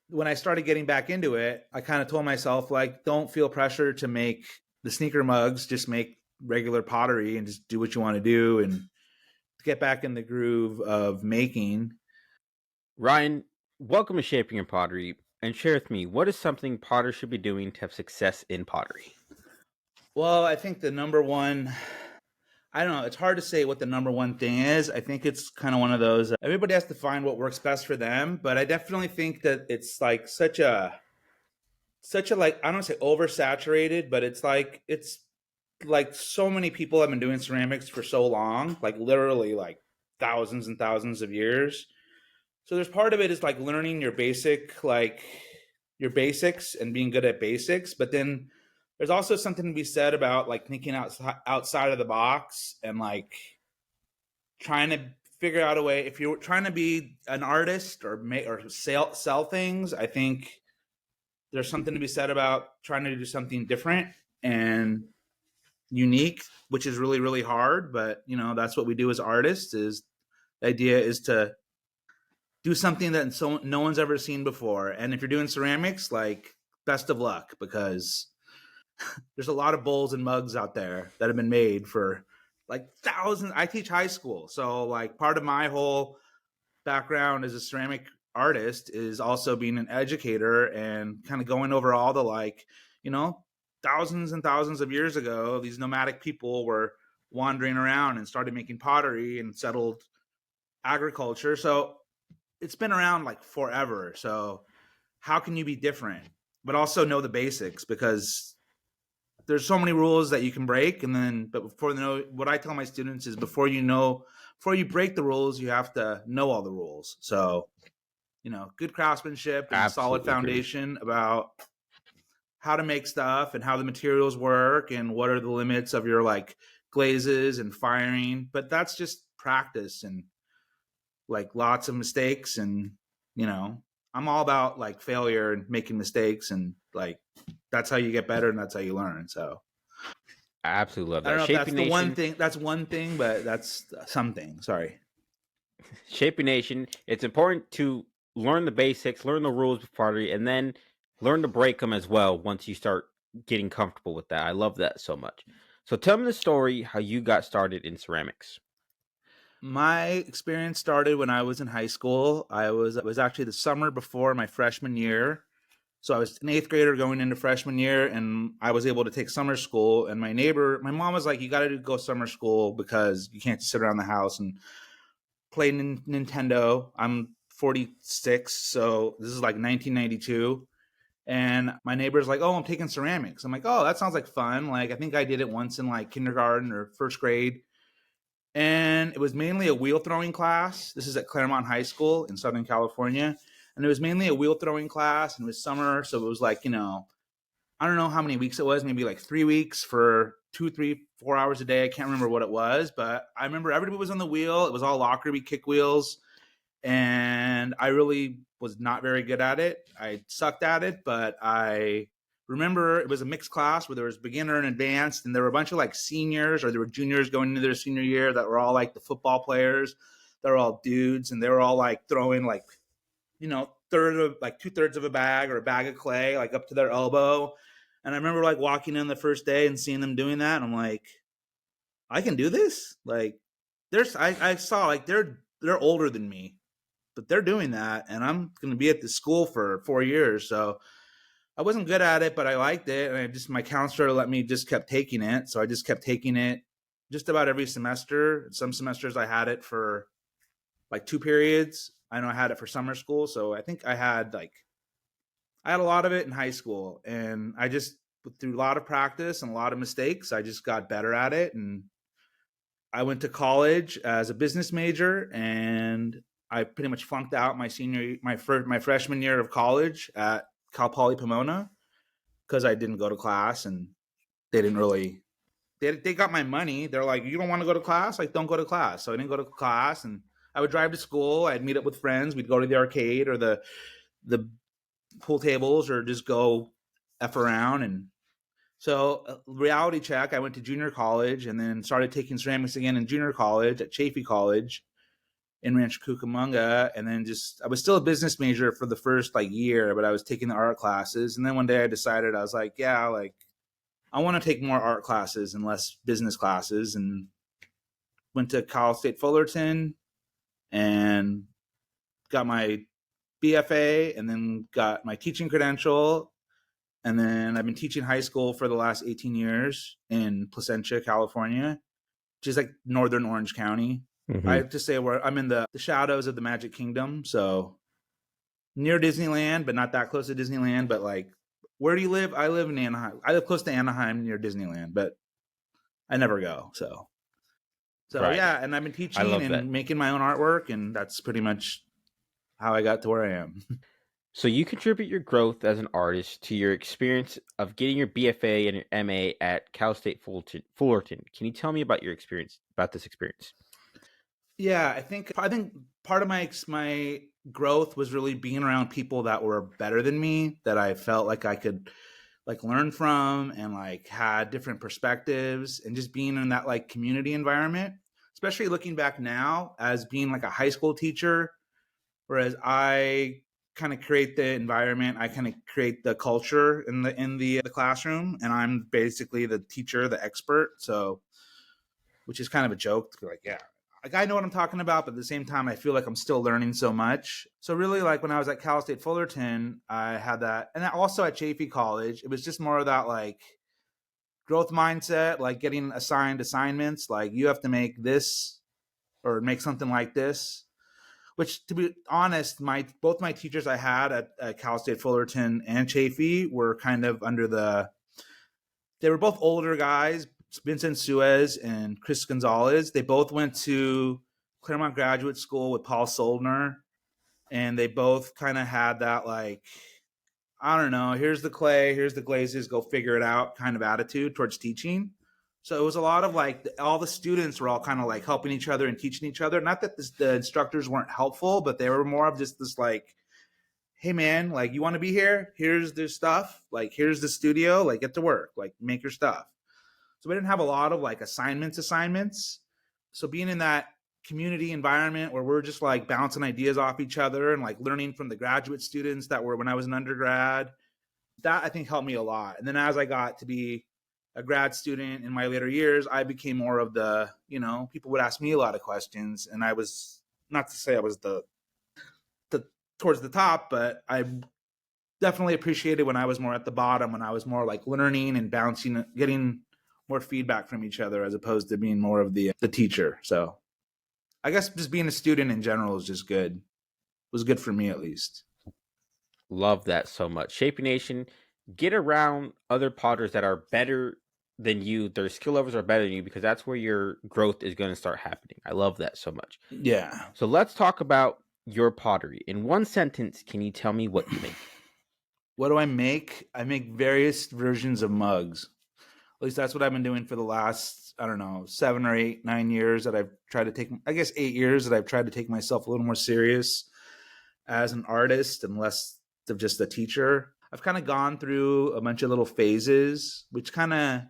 when I started getting back into it, I kind of told myself, like, don't feel pressure to make the sneaker mugs, just make regular pottery and just do what you want to do and get back in the groove of making. Ryan, welcome to Shaping Your Pottery, and share with me what is something potters should be doing to have success in pottery. Well, I think the number one, I don't know, it's hard to say what the number one thing is. I think it's kind of one of those, everybody has to find what works best for them, but I definitely think that it's like such a like, I don't want to say oversaturated, but it's like so many people have been doing ceramics for so long, like literally like thousands and thousands of years. So there's part of it is like learning your basic, like your basics and being good at basics, but then there's also something to be said about like thinking outside of the box and like trying to figure out a way. If you're trying to be an artist or make or sell things, I think there's something to be said about trying to do something different and unique, which is really really hard. But you know that's what we do as artists. Is the idea is to do something that no one's ever seen before. And if you're doing ceramics, like best of luck because there's a lot of bowls and mugs out there that have been made for like thousands. I teach high school, so like part of my whole background as a ceramic artist is also being an educator and kind of going over all the like, you know, thousands and thousands of years ago, these nomadic people were wandering around and started making pottery and settled agriculture. So it's been around like forever. So how can you be different, but also know the basics because there's so many rules that you can break. And then, but before you know, what I tell my students is before you break the rules, you have to know all the rules. So, you know, good craftsmanship and solid Absolutely agree. foundation about how to make stuff and how the materials work and what are the limits of your like glazes and firing. But that's just practice and like lots of mistakes and you know I'm all about like failure and making mistakes and like that's how you get better and that's how you learn. So I absolutely love I don't that. know if that's Shaping the one Nation, thing, that's one thing, but that's something. Sorry. Shaping Nation. It's important to learn the basics, learn the rules of pottery, and then learn to break them as well once you start getting comfortable with that. I love that so much. So tell me the story how you got started in ceramics. My experience started when I was in high school. It was actually the summer before my freshman year. So I was an eighth grader going into freshman year, and I was able to take summer school. And my mom was like, "You got to go summer school because you can't just sit around the house and play Nintendo." I'm 46, so this is like 1992. And my neighbor's like, "Oh, I'm taking ceramics." I'm like, "Oh, that sounds like fun." Like I think I did it once in like kindergarten or first grade, and it was mainly a wheel throwing class. This is at Claremont High School in Southern California, and it was mainly a wheel throwing class, and it was summer, so it was like I don't know how many weeks it was, maybe like 3 weeks for 2, 3, 4 hours a day. I can't remember what it was, but I remember everybody was on the wheel. It was all Lockerbie kick wheels, and I really was not very good at it. I sucked at it, but I remember it was a mixed class where there was beginner and advanced, and there were a bunch of like seniors or there were juniors going into their senior year that were all like the football players. They were all dudes, and they were all like throwing like third of like 2/3 of a bag or a bag of clay like up to their elbow. And I remember like walking in the first day and seeing them doing that. And I'm like, I can do this. Like, I saw like they're older than me, but they're doing that, and I'm going to be at the school for 4 years. So I wasn't good at it, but I liked it, and I just my counselor let me just kept taking it. So I just kept taking it just about every semester. Some semesters I had it for like 2 periods. I know I had it for summer school, so I think I had a lot of it in high school, and I just through a lot of practice and a lot of mistakes, I just got better at it. And I went to college as a business major, and I pretty much flunked out my freshman year of college at Cal Poly Pomona because I didn't go to class, and they didn't really they got my money. They're like, you don't want to go to class, like don't go to class. So I didn't go to class, and I would drive to school. I'd meet up with friends. We'd go to the arcade or the pool tables, or just go f around. And so reality check, I went to junior college and then started taking ceramics again in junior college at Chaffey College. in Rancho Cucamonga, and then just I was still a business major for the first like year, but I was taking the art classes, and then one day I decided I was like, yeah, like I want to take more art classes and less business classes, and went to Cal State Fullerton and got my BFA, and then got my teaching credential, and then I've been teaching high school for the last 18 years in Placentia, California, which is like northern Orange County. I Mm-hmm. have to say where I'm in the shadows of the Magic Kingdom, so near Disneyland, but not that close to Disneyland. But like, where do you live? I live in Anaheim. I live close to Anaheim near Disneyland, but I never go. So Right. yeah, and I've been I teaching love that. and making my own artwork, and that's pretty much how I got to where I am. So you contribute your growth as an artist to your experience of getting your BFA and your MA at Cal State Fullerton. Can you tell me about your experience, about this experience? Yeah, I think part of my growth was really being around people that were better than me, that I felt like I could like learn from, and like had different perspectives, and just being in that like community environment, especially looking back now as being like a high school teacher, whereas I kind of create the environment, I kind of create the culture in the classroom, and I'm basically the teacher, the expert. So which is kind of a joke. Like, yeah, like I know what I'm talking about, but at the same time, I feel like I'm still learning so much. So really, like when I was at Cal State Fullerton, I had that, and also at Chaffey College, it was just more of that like growth mindset, like getting assigned assignments, like you have to make this or make something like this. Which, to be honest, my both my teachers I had at Cal State Fullerton and Chaffey were kind of under the. They were both older guys, Vincent Suez and Chris Gonzalez. They both went to Claremont Graduate School with Paul Soldner, and they both kind of had that like, I don't know, here's the clay, here's the glazes, go figure it out kind of attitude towards teaching. So it was a lot of like all the students were all kind of like helping each other and teaching each other. Not that the instructors weren't helpful, but they were more of just this like, hey man, like you want to be here? Here's the stuff. Like here's the studio. Like get to work. Like make your stuff. So we didn't have a lot of like assignments. So being in that community environment where we're just like bouncing ideas off each other and like learning from the graduate students that were when I was an undergrad, that I think helped me a lot. And then as I got to be a grad student in my later years, I became more of the, people would ask me a lot of questions, and I was, not to say I was the towards the top, but I definitely appreciated when I was more at the bottom, when I was more like learning and bouncing, getting more feedback from each other as opposed to being more of the teacher. So I guess just being a student in general is just good. Was good for me at least. Love that so much. Shaping Nation, get around other potters that are better than you. Their skill levels are better than you because that's where your growth is going to start happening. I love that so much. Yeah. So let's talk about your pottery. In one sentence, can you tell me what you make? What do I make? I make various versions of mugs. At least that's what I've been doing for the last, I don't know, 7 or 8, 9 years that I've tried to take, I guess 8 years that I've tried to take myself a little more serious as an artist and less of just a teacher. I've kind of gone through a bunch of little phases, which kind of,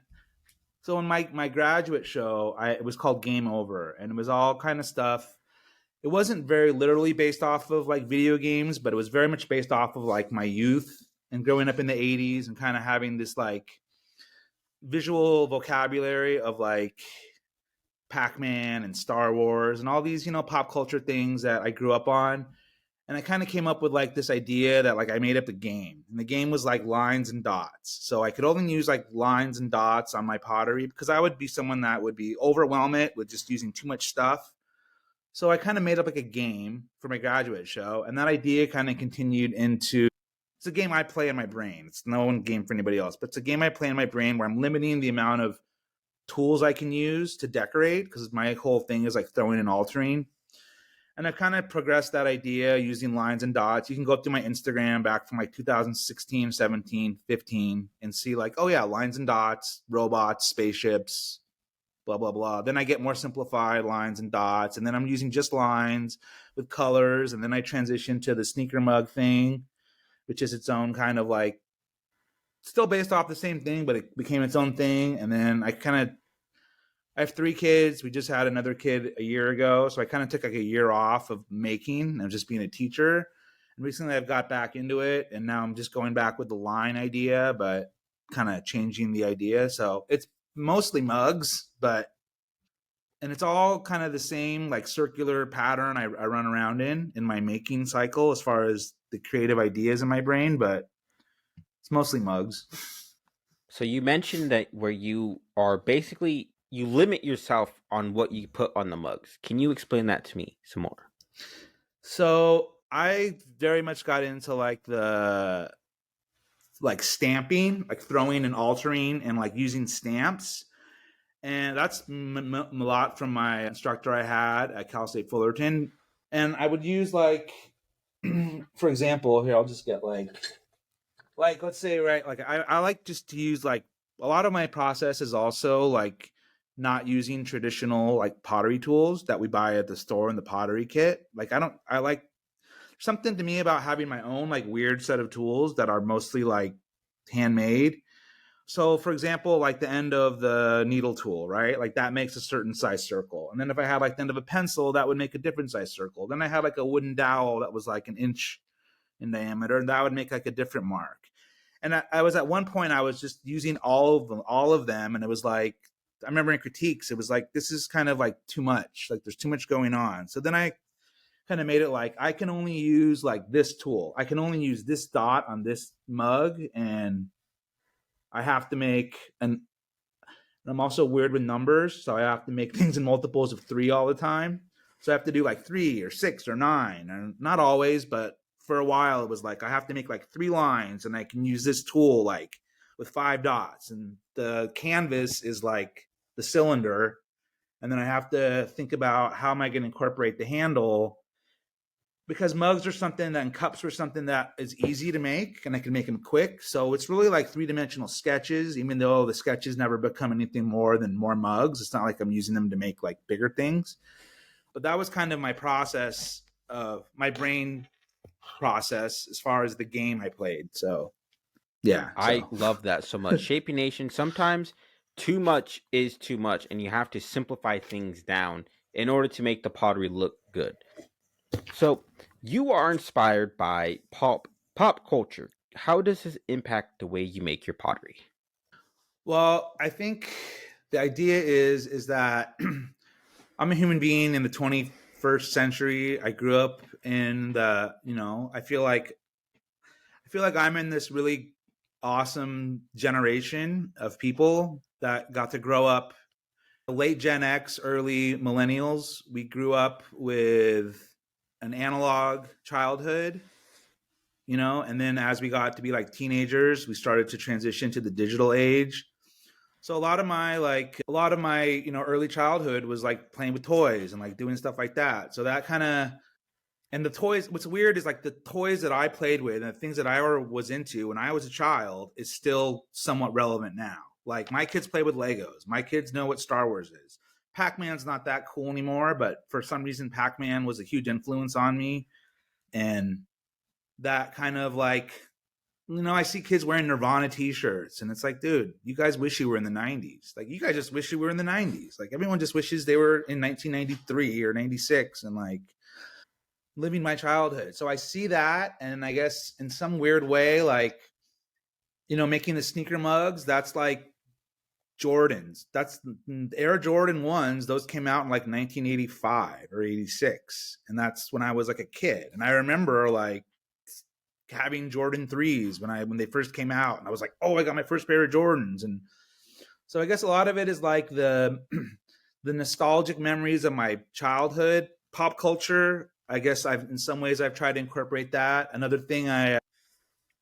so in my graduate show, it was called Game Over, and it was all kind of stuff. It wasn't very literally based off of like video games, but it was very much based off of like my youth and growing up in the 80s and kind of having this like visual vocabulary of like Pac-Man and Star Wars and all these, pop culture things that I grew up on. And I kind of came up with like this idea that like I made up the game. And the game was like lines and dots. So I could only use like lines and dots on my pottery because I would be someone that would be overwhelm it with just using too much stuff. So I kind of made up like a game for my graduate show. And that idea kind of continued into, it's a game I play in my brain. It's no one game for anybody else, but it's a game I play in my brain where I'm limiting the amount of tools I can use to decorate because my whole thing is like throwing and altering. And I've kind of progressed that idea using lines and dots. You can go through my Instagram back from like 2016, 17, 15 and see like, oh yeah, lines and dots, robots, spaceships, blah, blah, blah. Then I get more simplified lines and dots. And then I'm using just lines with colors. And then I transition to the sneaker mug thing, which is its own kind of like, still based off the same thing, but it became its own thing. And then I I have 3 kids. We just had another kid a year ago, so I kind of took like a year off of making and just being a teacher. And recently, I've got back into it, and now I'm just going back with the line idea, but kind of changing the idea. So it's mostly mugs, but and it's all kind of the same like circular pattern I run around in my making cycle as far as the creative ideas in my brain, but it's mostly mugs. So you mentioned that where you are basically you limit yourself on what you put on the mugs. Can you explain that to me some more? So I very much got into like the like stamping, like throwing and altering and like using stamps. And that's a lot from my instructor I had at Cal State Fullerton. And I would use like, for example, here I'll just get like let's say right, like I like just to use like a lot of my process is also like not using traditional like pottery tools that we buy at the store in the pottery kit. Like I like something to me about having my own like weird set of tools that are mostly like handmade. So for example, like the end of the needle tool, right? Like that makes a certain size circle. And then if I had like the end of a pencil, that would make a different size circle. Then I had like a wooden dowel that was like an inch in diameter, and that would make like a different mark. And I was at one point I was just using all of them, and it was like I remember in critiques, it was like this is kind of like too much. Like there's too much going on. So then I kind of made it like I can only use like this tool. I can only use this dot on this mug, and I have to make an. I'm also weird with numbers, so I have to make things in multiples of 3 all the time. So I have to do like 3 or 6 or 9, and not always, but for a while it was like I have to make like 3 lines, and I can use this tool like with 5 dots, and the canvas is like the cylinder, and then I have to think about how am I going to incorporate the handle because mugs are something that and cups are something that is easy to make and I can make them quick. So it's really like 3-dimensional sketches, even though the sketches never become anything more than more mugs. It's not like I'm using them to make like bigger things. But that was kind of my process of my brain process as far as the game I played. So yeah. I So love that so much. Shaping Nation, sometimes too much is too much, and you have to simplify things down in order to make the pottery look good. So you are inspired by pop culture. How does this impact the way you make your pottery? well, I think the idea is that I'm a human being in the 21st century. I grew up in the, I feel like I'm in this really awesome generation of people that got to grow up late Gen X, early millennials. We grew up with an analog childhood, and then as we got to be like teenagers, we started to transition to the digital age. So a lot of my, early childhood was like playing with toys and like doing stuff like that. So that kind of and the toys, what's weird is like the toys that I played with and the things that I was into when I was a child is still somewhat relevant now. Like my kids play with Legos. My kids know what Star Wars is. Pac-Man's not that cool anymore, but for some reason Pac-Man was a huge influence on me. And that kind of like, I see kids wearing Nirvana t-shirts and it's like, dude, you guys wish you were in the 90s. Like you guys just wish you were in the 90s. Like everyone just wishes they were in 1993 or 96 and like living my childhood. So I see that, and I guess in some weird way, like making the sneaker mugs. That's like Jordans. That's Air Jordan ones. Those came out in like 1985 or 86, and that's when I was like a kid. And I remember like having Jordan threes when they first came out, and I was like, oh, I got my first pair of Jordans. And so I guess a lot of it is like the the nostalgic memories of my childhood, pop culture. I guess I've in some ways I've tried to incorporate that. Another thing I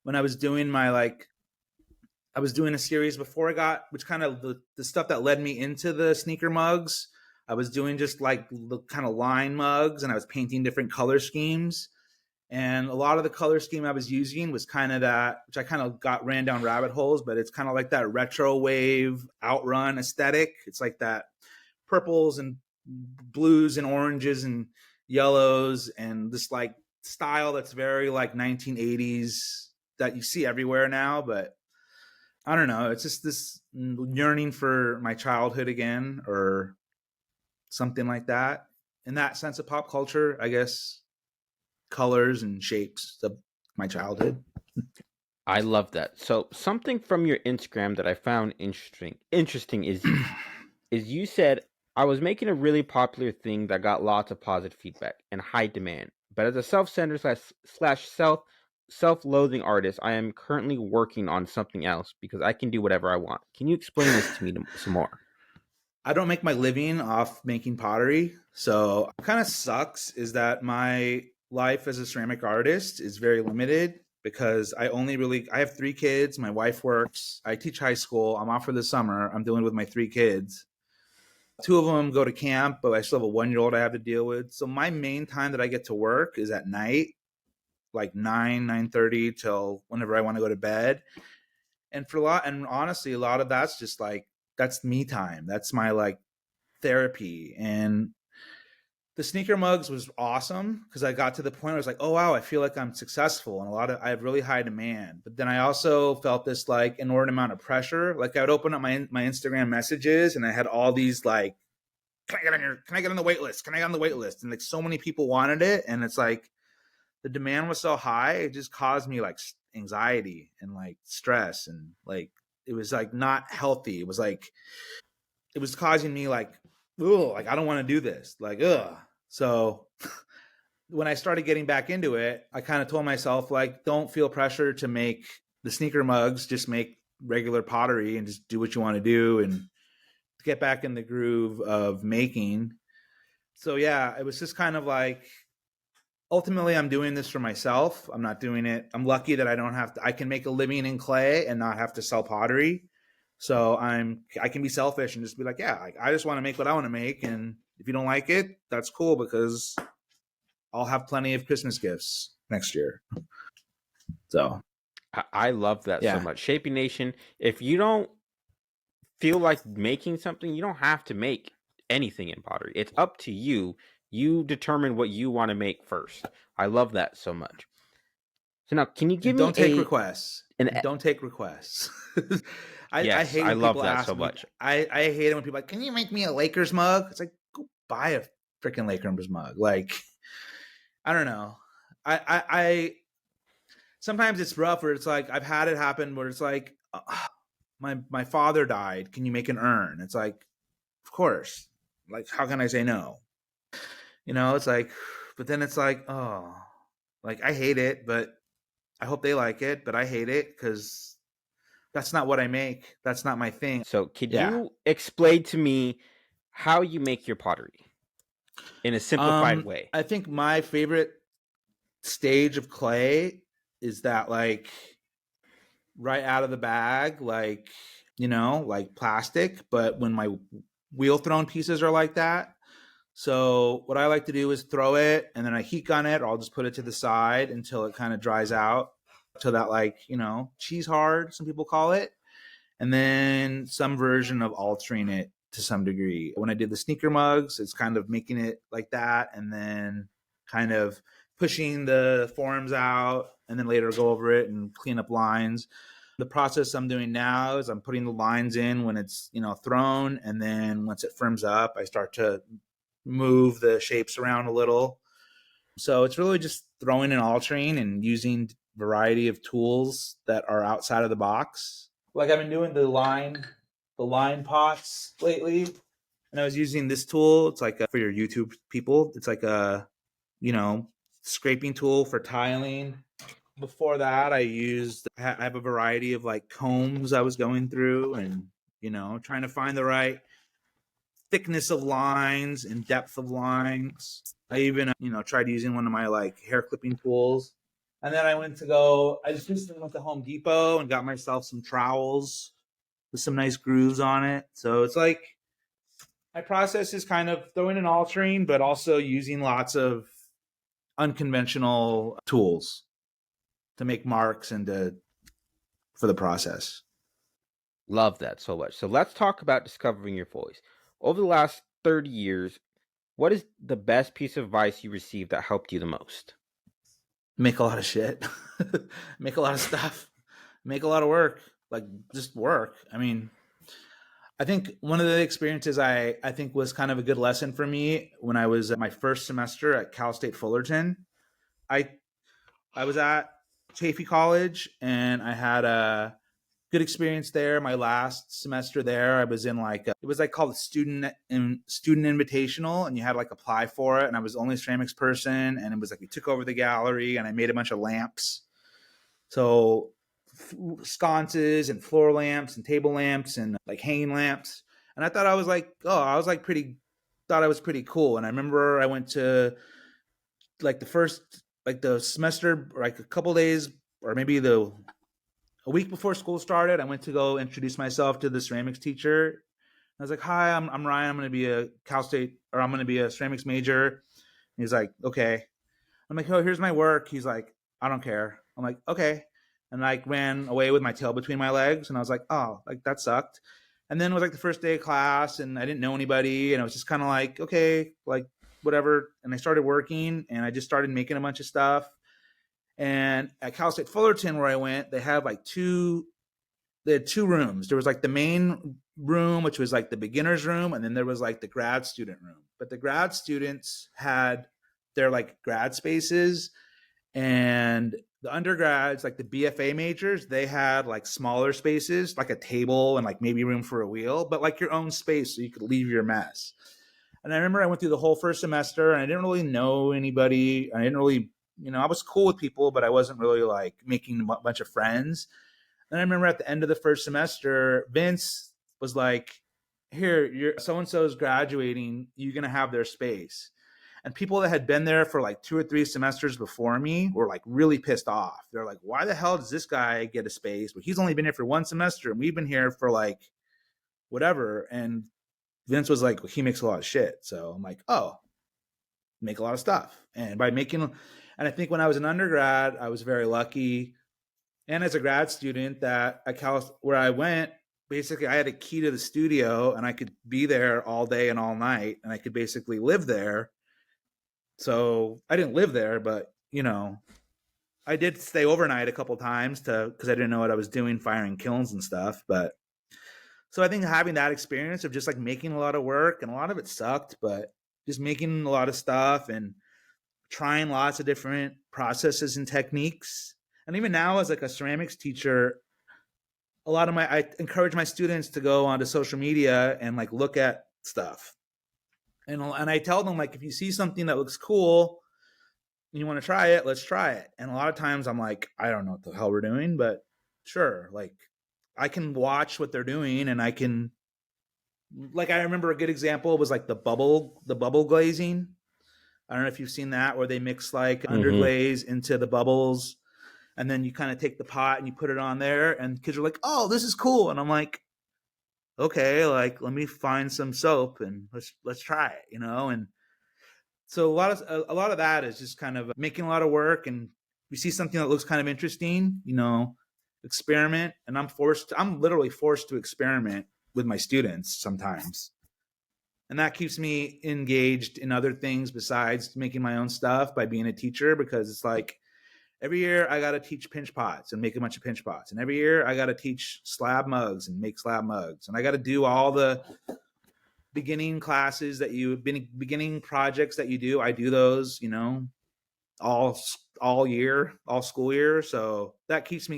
when I was doing my like I was doing a series before I got which kind of the stuff that led me into the sneaker mugs. I was doing just like the kind of line mugs and I was painting different color schemes. And a lot of the color scheme I was using was kind of that, which I kind of ran down rabbit holes, but it's kind of like that retro wave outrun aesthetic. It's like that purples and blues and oranges and yellows and this like style that's very like 1980s that you see everywhere now. But I don't know. It's just this yearning for my childhood again, or something like that. In that sense of pop culture, I guess colors and shapes of my childhood. I love that. So something from your Instagram that I found interesting is you said I was making a really popular thing that got lots of positive feedback and high demand. But as a self-centered slash self-loathing artist, I am currently working on something else because I can do whatever I want. Can you explain this to me some more? I don't make my living off making pottery. So what kind of sucks is that my life as a ceramic artist is very limited because I have 3 kids. My wife works. I teach high school. I'm off for the summer. I'm dealing with my 3 kids. 2 of them go to camp, but I still have a 1-year old I have to deal with. So my main time that I get to work is at night, like 9:30 till whenever I want to go to bed. And honestly, a lot of that's just like that's me time. That's my like therapy. And the sneaker mugs was awesome because I got to the point where I was like, oh wow, I feel like I'm successful, and I have really high demand. But then I also felt this like inordinate amount of pressure. Like I would open up my Instagram messages and I had all these like, can I get on the wait list? Can I get on the wait list? And like so many people wanted it. And it's like the demand was so high, it just caused me like anxiety and like stress. And like it was like not healthy. It was causing me like, ugh, like I don't want to do this. Like, ugh. So when I started getting back into it, I kind of told myself, like, don't feel pressure to make the sneaker mugs, just make regular pottery and just do what you want to do and get back in the groove of making. So yeah, it was just kind of like ultimately I'm doing this for myself. I'm not doing it. I'm lucky that I can make a living in clay and not have to sell pottery. So I can be selfish and just be like, yeah, I just want to make what I want to make. And if you don't like it, that's cool because I'll have plenty of Christmas gifts next year. So I love that so yeah. much. Shaping Nation, if you don't feel like making something, you don't have to make anything in pottery. It's up to you. You determine what you want to make first. I love that so much. So now, can you give And me don't take requests. an And don't take requests. I yes, hate I when love people that so ask me. much. I hate it when people are like, can you make me a Lakers mug? It's like, go buy a freaking Lakers mug. Like, I don't know. I sometimes it's rough where it's like I've had it happen where it's like my father died. Can you make an urn? It's like, of course. Like, how can I say no? It's like, but then it's like, oh, like I hate it, but I hope they like it, but I hate it because that's not what I make. That's not my thing. So, could Yeah. you explain to me how you make your pottery in a simplified way? I think my favorite stage of clay is that like right out of the bag, like like plastic, but when my wheel thrown pieces are like that. So what I like to do is throw it and then I heat gun it, or I'll just put it to the side until it kind of dries out to that like, cheese hard, some people call it. And then some version of altering it to some degree. When I did the sneaker mugs, it's kind of making it like that and then kind of pushing the forms out and then later go over it and clean up lines. The process I'm doing now is I'm putting the lines in when it's, thrown, and then once it firms up, I start to move the shapes around a little. So it's really just throwing and altering and using variety of tools that are outside of the box. Like I've been doing the line pots lately, and I was using this tool. It's like for your YouTube people. It's like a you know scraping tool for tiling. Before that, I have a variety of like combs I was going through, and trying to find the right thickness of lines and depth of lines. I even tried using one of my like hair clipping tools. And then I just recently went to Home Depot and got myself some trowels with some nice grooves on it. So it's like my process is kind of throwing and altering, but also using lots of unconventional tools to make marks and for the process. Love that so much. So, let's talk about discovering your voice. Over the last 30 years, what is the best piece of advice you received that helped you the most? Make a lot of shit, make a lot of stuff, make a lot of work. like just work. I mean, I think one of the experiences I think was kind of a good lesson for me when I was at my first semester at Cal State Fullerton. I I was at Chaffey College and I had a good experience there. My last semester there, I was in like it was like called a student invitational, and you had to like apply for it. And I was the only ceramics person, and it was like we took over the gallery, and I made a bunch of lamps. So sconces and floor lamps and table lamps and like hanging lamps. And I thought I was like, oh, I was like pretty, thought I was pretty cool. And I remember I went to like the first, like the semester, like a couple days, or maybe a week before school started. I went to go introduce myself to the ceramics teacher. I was like, hi, I'm Ryan. I'm going to be a Cal State, or I'm going to be a ceramics major. And he's like, okay. I'm like, oh, here's my work. He's like, I don't care. I'm like, okay. And like ran away with my tail between my legs. And I was like, oh, like that sucked. And then it was like the first day of class and I didn't know anybody. And I was just kind of like, okay, like whatever. And I started working and I just started making a bunch of stuff. And at Cal State Fullerton, where I went, they had two rooms. There was like the main room, which was like the beginner's room. And then there was like the grad student room. But the grad students had their like grad spaces, and the undergrads, like the BFA majors, they had like smaller spaces, like a table and like maybe room for a wheel, but like your own space so you could leave your mess. And I remember I went through the whole first semester and I didn't really know anybody. I didn't really, I was cool with people, but I wasn't really like making a bunch of friends. And I remember at the end of the first semester, Vince was like, here, you're so and so is graduating, you're gonna have their space. And people that had been there for like 2 or 3 semesters before me were like really pissed off. They're like, why the hell does this guy get a space? But he's only been here for 1 semester and we've been here for like whatever. And Vince was like, well, he makes a lot of shit. So I'm like, oh, make a lot of stuff. And I think when I was an undergrad, I was very lucky. And as a grad student, that at Cal, where I went, basically I had a key to the studio and I could be there all day and all night and I could basically live there. So I didn't live there, but I did stay overnight a couple times because I didn't know what I was doing, firing kilns and stuff. But so I think having that experience of just like making a lot of work, and a lot of it sucked, but just making a lot of stuff and trying lots of different processes and techniques. And even now as like a ceramics teacher, I encourage my students to go onto social media and like look at stuff. And I tell them like, if you see something that looks cool and you want to try it, let's try it. And a lot of times I'm like, I don't know what the hell we're doing, but sure. Like I can watch what they're doing and I can, like, I remember a good example was like the bubble glazing. I don't know if you've seen that, where they mix like Mm-hmm. underglaze into the bubbles, and then you kind of take the pot and you put it on there, and kids are like, "Oh, this is cool," and I'm like, "Okay, like let me find some soap and let's try it," And so a lot of that is just kind of making a lot of work, and we see something that looks kind of interesting, experiment, and I'm literally forced to experiment with my students sometimes. And that keeps me engaged in other things besides making my own stuff by being a teacher, because it's like every year I got to teach pinch pots and make a bunch of pinch pots, and every year I got to teach slab mugs and make slab mugs, and I got to do all the beginning classes beginning projects that you do. I do those, all all year, all school year. So that keeps me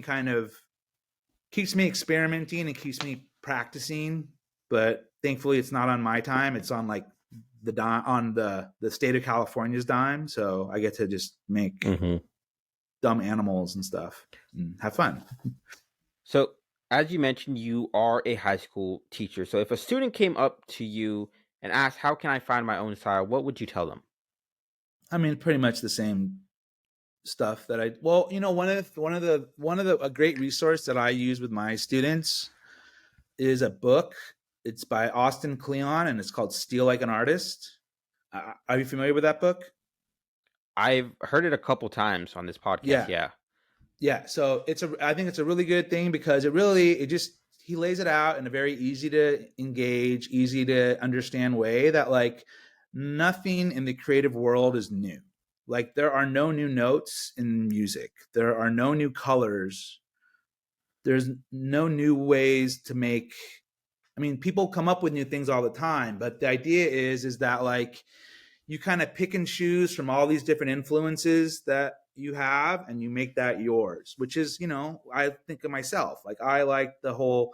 experimenting and keeps me practicing. But thankfully, it's not on my time. It's on like the state of California's dime. So I get to just make Mm-hmm. dumb animals and stuff and have fun. So, as you mentioned, you are a high school teacher. So, if a student came up to you and asked, "How can I find my own style?" What would you tell them? I mean, pretty much the same stuff that one of the a great resource that I use with my students is a book. It's by Austin Kleon and it's called Steal Like an Artist. Are you familiar with that book? I've heard it a couple times on this podcast. Yeah. Yeah. Yeah. So I think it's a really good thing because it just, he lays it out in a very easy to engage, easy to understand way that like nothing in the creative world is new. Like there are no new notes in music. There are no new colors. there's no new ways to make. I mean, people come up with new things all the time, but the idea is that like you kind of pick and choose from all these different influences that you have and you make that yours, which is, I think of myself. Like I like the whole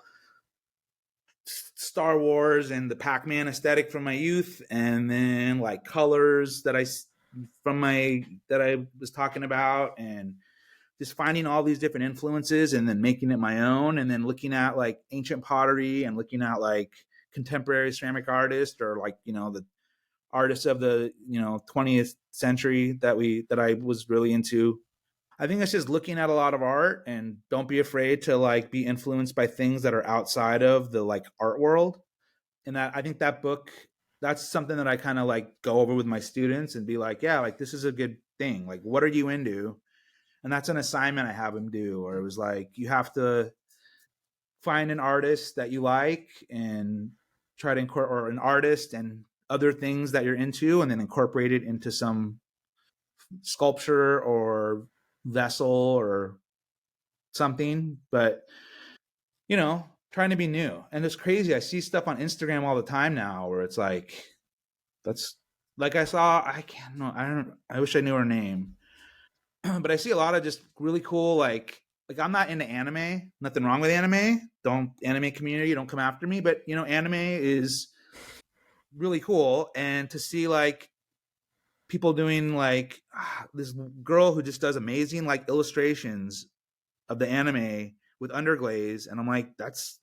Star Wars and the Pac-Man aesthetic from my youth, and then like colors that I was talking about, and just finding all these different influences and then making it my own, and then looking at like ancient pottery and looking at like contemporary ceramic artists, or like the artists of the 20th century that I was really into. I think it's just looking at a lot of art, and don't be afraid to like be influenced by things that are outside of the like art world. And that, I think that book, that's something that I kind of like go over with my students and be like, yeah, like this is a good thing. Like, what are you into? And that's an assignment I have them do. Or it was like, you have to find an artist that you like and try to incorporate, or an artist and other things that you're into, and then incorporate it into some sculpture or vessel or something. But trying to be new. And it's crazy, I see stuff on Instagram all the time now where it's like, that's like, I can't know, I wish I knew her name. But I see a lot of just really cool, like I'm not into anime. Nothing wrong with anime. Don't, anime community, don't come after me. But anime is really cool, and to see like people doing like this girl who just does amazing like illustrations of the anime with underglaze, and I'm like, that's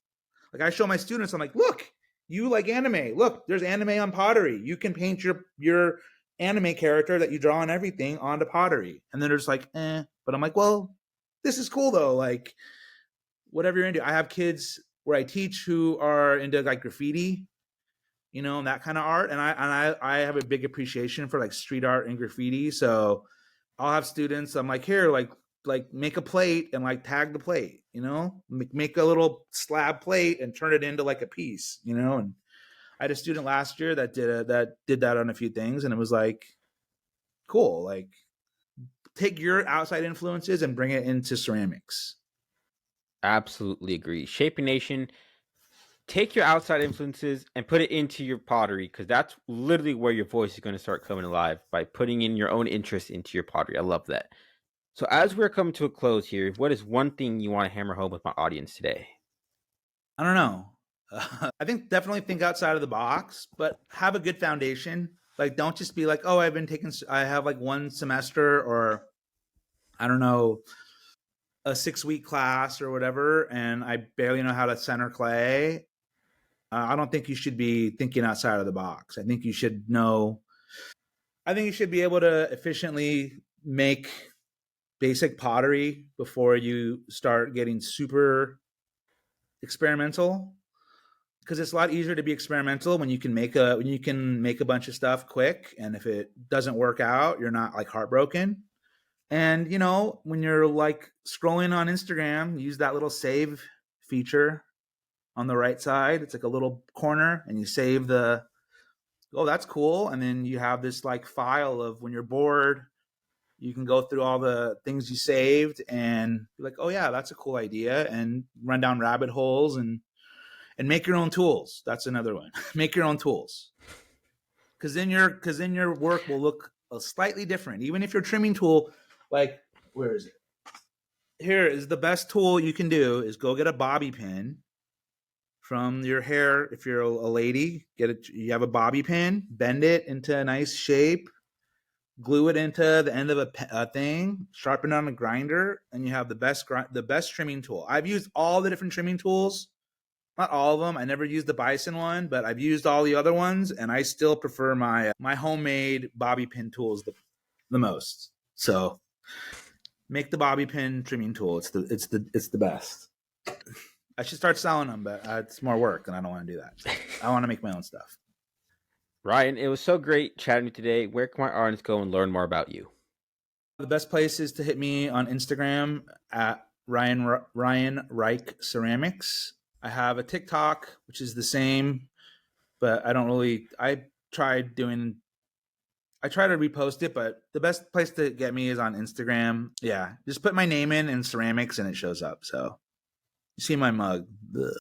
like, I show my students, I'm like, look, you like anime. Look, there's anime on pottery. You can paint your anime character that you draw on everything onto pottery. And then they're just like, eh. But I'm like, well, this is cool though. Like, whatever you're into. I have kids where I teach who are into like graffiti, and that kind of art. And I have a big appreciation for like street art and graffiti. So I'll have students, I'm like, here, like make a plate and like tag the plate, make a little slab plate and turn it into like a piece, and I had a student last year that did that on a few things, and it was like cool. Like, take your outside influences and bring it into ceramics. Absolutely agree. Shaping Nation, take your outside influences and put it into your pottery, because that's literally where your voice is going to start coming alive, by putting in your own interest into your pottery. I love that. So, as we're coming to a close here, what is one thing you want to hammer home with my audience today? I don't know. I think definitely think outside of the box, but have a good foundation. Like, don't just be like, oh, I have like one semester, or I don't know, a 6-week class or whatever, and I barely know how to center clay. I don't think you should be thinking outside of the box. I think you should know. I think you should be able to efficiently make basic pottery before you start getting super experimental, because it's a lot easier to be experimental when you can make a bunch of stuff quick, and if it doesn't work out, you're not like heartbroken. And when you're like scrolling on Instagram, use that little save feature on the right side. It's like a little corner, and you save the, oh, that's cool. And then you have this like file of, when you're bored, you can go through all the things you saved and be like, oh yeah, that's a cool idea, and run down rabbit holes, and make your own tools. That's another one. Make your own tools. Because then your work will look slightly different. Even if your trimming tool, like, where is it? Here is the best tool you can do is go get a bobby pin from your hair. If you're a lady, get it. You have a bobby pin, bend it into a nice shape, glue it into the end of a thing, sharpen it on a grinder, and you have the best trimming tool. I've used all the different trimming tools. Not all of them. I never used the bison one, but I've used all the other ones, and I still prefer my homemade bobby pin tools the most. So make the bobby pin trimming tool. It's the best. I should start selling them, but it's more work, and I don't want to do that. So I want to make my own stuff. Ryan, it was so great chatting with you today. Where can my audience go and learn more about you? The best place is to hit me on Instagram at Ryan Reich Ceramics. I have a TikTok, which is the same, but I don't really. I try to repost it, but the best place to get me is on Instagram. Yeah, just put my name in ceramics, and it shows up. So You see my mug. Ugh.